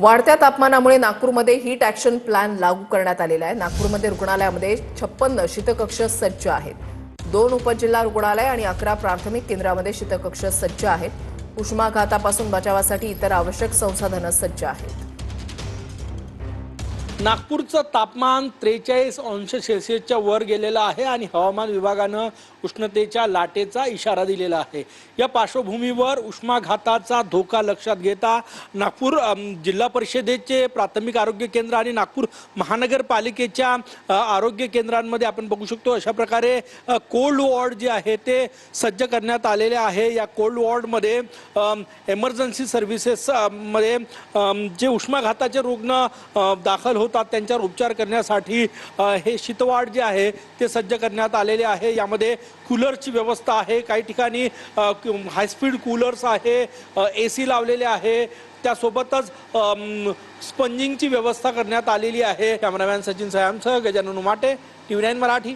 वाढत्या तापमानामुळे नागपूरमध्ये हीट ॲक्शन प्लॅन लागू करण्यात आलेला आहे। नागपूरमध्ये रुग्णालयामध्ये 56 शीतकक्ष सज्ज आहेत। 2 उपजिल्हा रुग्णालय आणि 11 प्राथमिक केंद्रामध्ये शीतकक्ष सज्ज आहेत। उष्माघातापासून बचावासाठी इतर आवश्यक संसाधनं सज्ज आहेत। नागपूरचं तापमान 43 अंश सेल्सिअसच्या वर गेलेलं आहे आणि हवामान विभागानं उष्णतेच्या लाटेचा इशारा दिलेला आहे। या पार्श्वभूमीवर उष्माघाताचा धोका लक्षात घेता नागपूर जिल्हा परिषदेचे प्राथमिक आरोग्य केंद्र आणि नागपूर महानगरपालिकेच्या आरोग्य केंद्रांमध्ये आपण बघू शकतो अशा प्रकारे कोल्ड वॉर्ड जे आहे ते सज्ज करण्यात आलेले आहे। या कोल्ड वॉर्डमध्ये इमर्जन्सी सर्व्हिसेस मध्ये जे उष्माघाताचे रुग्ण दाखल होतात त्यांच्यावर उपचार करण्यासाठी हे शीतवाड जे आहे ते सज्ज करण्यात आलेले आहे। यामध्ये कूलरची व्यवस्था आहे, काही ठिकाणी हाय स्पीड कूलर्स आहे, AC लावलेले आहे, त्यासोबतच स्पंजिंगची व्यवस्था करण्यात आलेली आहे। कॅमेरामॅन सचिन सयामसह गजानन उमाटे, TV9 मराठी।